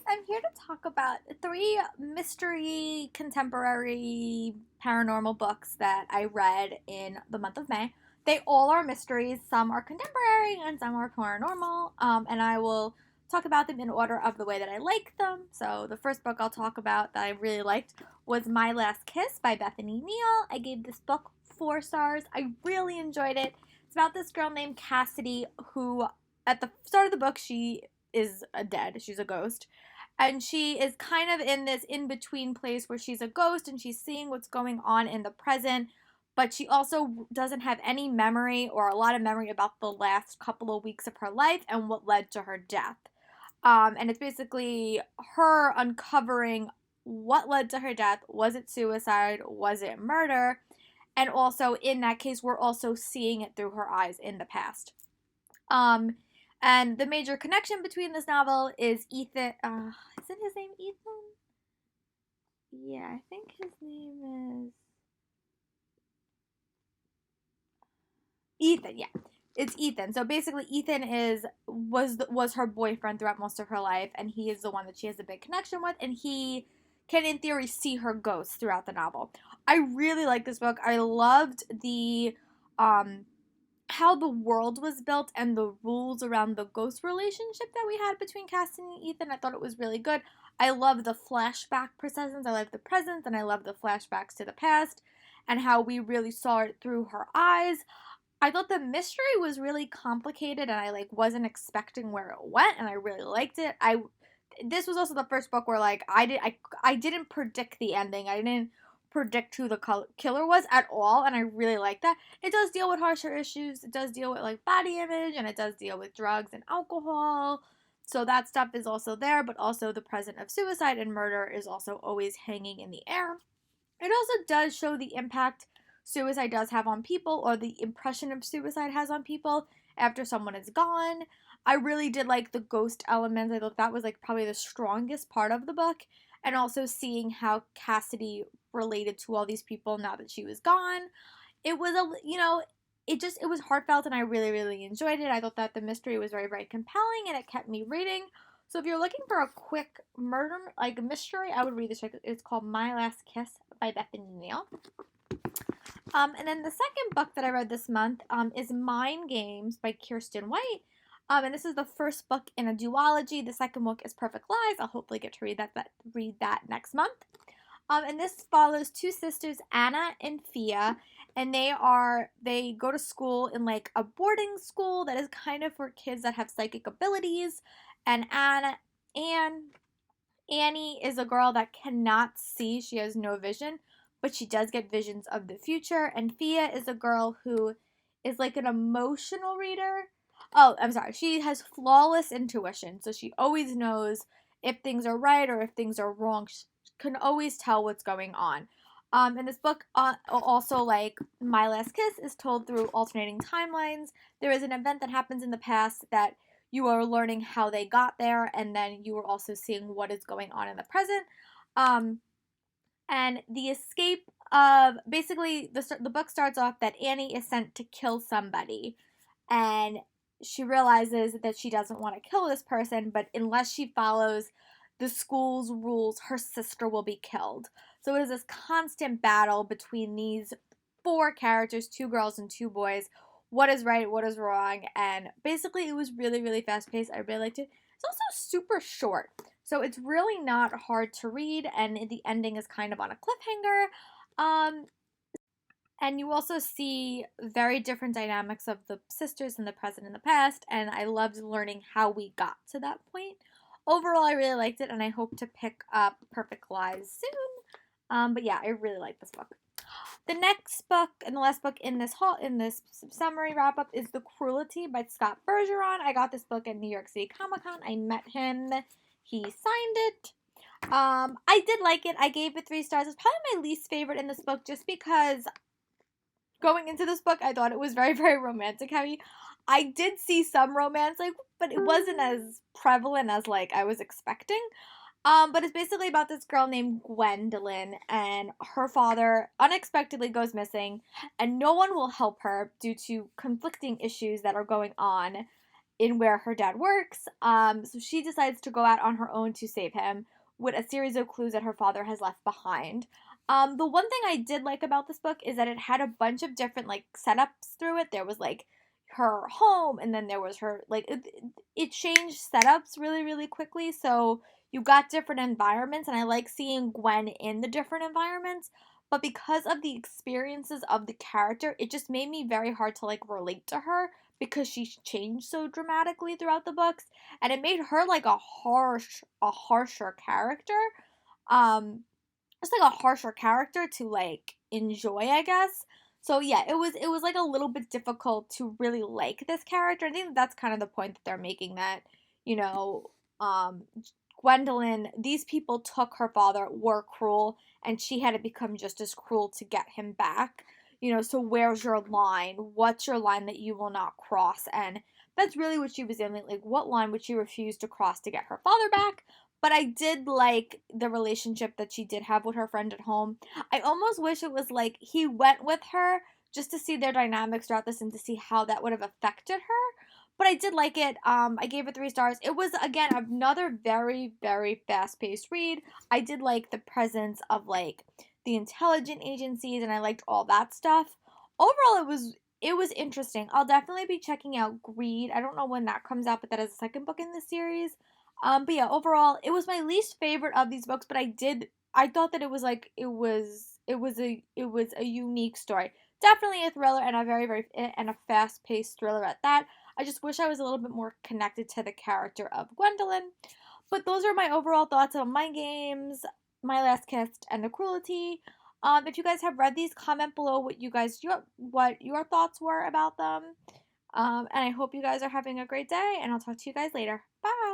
I'm here to talk about three mystery contemporary paranormal books that I read in the month of May. They all are mysteries. Some are contemporary and some are paranormal. And I will talk about them in order of the way that I like them. So the first book I'll talk about that I really liked was My Last Kiss by Bethany Neal. I gave this book 4 stars. I really enjoyed it. It's about this girl named Cassidy who, at the start of the book, she is dead. She's a ghost, and she is kind of in this in-between place where she's a ghost and she's seeing what's going on in the present, but she also doesn't have any memory or a lot of memory about the last couple of weeks of her life and what led to her death. And it's basically her uncovering what led to her death. Was it suicide? Was it murder? And also, in that case, we're also seeing it through her eyes in the past. Um, and the major connection between this novel is Ethan. Isn't his name Ethan? Yeah, I think his name is Ethan. Yeah, it's Ethan. So basically, Ethan was her boyfriend throughout most of her life, and he is the one that she has a big connection with, and he can, in theory, see her ghosts throughout the novel. I really like this book. I loved the how the world was built and the rules around the ghost relationship that we had between Cassidy and Ethan. I thought it was really good. I love the flashback processions. I love the present, and I love the flashbacks to the past and how we really saw it through her eyes. I thought the mystery was really complicated, and I wasn't expecting where it went, and I really liked it. I This was also the first book where I didn't predict the ending. I didn't predict who the killer was at all, and I really like that. It does deal with harsher issues. It does deal with body image, and it does deal with drugs and alcohol. So that stuff is also there, but also the present of suicide and murder is also always hanging in the air. It also does show the impact suicide does have on people, or the impression of suicide has on people after someone is gone. I really did like the ghost elements. I thought that was probably the strongest part of the book, and also seeing how Cassidy related to all these people now that she was gone. It was it was heartfelt, and I really, really enjoyed it. I thought that the mystery was very, very compelling, and it kept me reading. So if you're looking for a quick murder mystery, I would read this book. It's called My Last Kiss by Bethany Neal. And then the second book that I read this month is Mind Games by Kirsten White. And this is the first book in a duology. The second book is Perfect Lies. I'll hopefully get to read that next month. And this follows two sisters, Anna and Fia, and they go to school in a boarding school that is kind of for kids that have psychic abilities. And Annie is a girl that cannot see; she has no vision, but she does get visions of the future. And Fia is a girl who is an emotional reader. Oh, I'm sorry. She has flawless intuition, so she always knows if things are right or if things are wrong. She can always tell what's going on. And this book, also like My Last Kiss, is told through alternating timelines. There is an event that happens in the past that you are learning how they got there, and then you are also seeing what is going on in the present. And the escape of basically the book starts off that Annie is sent to kill somebody, and she realizes that she doesn't want to kill this person, but unless she follows the school's rules, her sister will be killed. So it is this constant battle between these four characters, two girls and two boys. What is right, what is wrong, and basically it was really, really fast paced. I really liked it. It's also super short, so it's really not hard to read, and the ending is kind of on a cliffhanger. And you also see very different dynamics of the sisters in the present and the past, and I loved learning how we got to that point. Overall, I really liked it, and I hope to pick up Perfect Lies soon. But yeah, I really like this book. The next book and the last book in this summary wrap up is The Cruelty by Scott Bergeron. I got this book at New York City Comic Con. I met him. He signed it. I did like it. I gave it 3 stars. It's probably my least favorite in this book, just because going into this book, I thought it was very, very romantic heavy. I did see some romance, but it wasn't as prevalent as I was expecting. But it's basically about this girl named Gwendolyn, and her father unexpectedly goes missing, and no one will help her due to conflicting issues that are going on. in where her dad works. So she decides to go out on her own to save him with a series of clues that her father has left behind. The one thing I did like about this book is that it had a bunch of different like setups through it. There was like her home, and then there was her like it changed setups really really quickly. So you got different environments, and I like seeing Gwen in the different environments. But because of the experiences of the character, it just made me very hard to like relate to her because she's changed so dramatically throughout the books, and it made her like a harsher character. Just like a harsher character to like enjoy, I guess. So yeah, it was like a little bit difficult to really like this character. I think that's kind of the point that they're making, that, you know, um Gwendolyn, these people took her father, were cruel, and she had to become just as cruel to get him back. So where's your line? What's your line that you will not cross? And that's really what she was in. Like, what line would she refuse to cross to get her father back? But I did like the relationship that she did have with her friend at home. I almost wish it was like he went with her just to see their dynamics throughout this and to see how that would have affected her. But I did like it. I gave it 3 stars. It was, again, another very, very fast paced read. I did like the presence of like the intelligent agencies, and I liked all that stuff. Overall, it was interesting. I'll definitely be checking out Greed. I don't know when that comes out, but that is the second book in this series. But yeah, overall, it was my least favorite of these books, but I thought that it was like it was a unique story. Definitely a thriller, and a very very and a fast-paced thriller at that. I just wish I was a little bit more connected to the character of Gwendolyn. But those are my overall thoughts on My Games, My Last Kiss, and The Cruelty. If you guys have read these, comment below what your thoughts were about them. And I hope you guys are having a great day, and I'll talk to you guys later. Bye.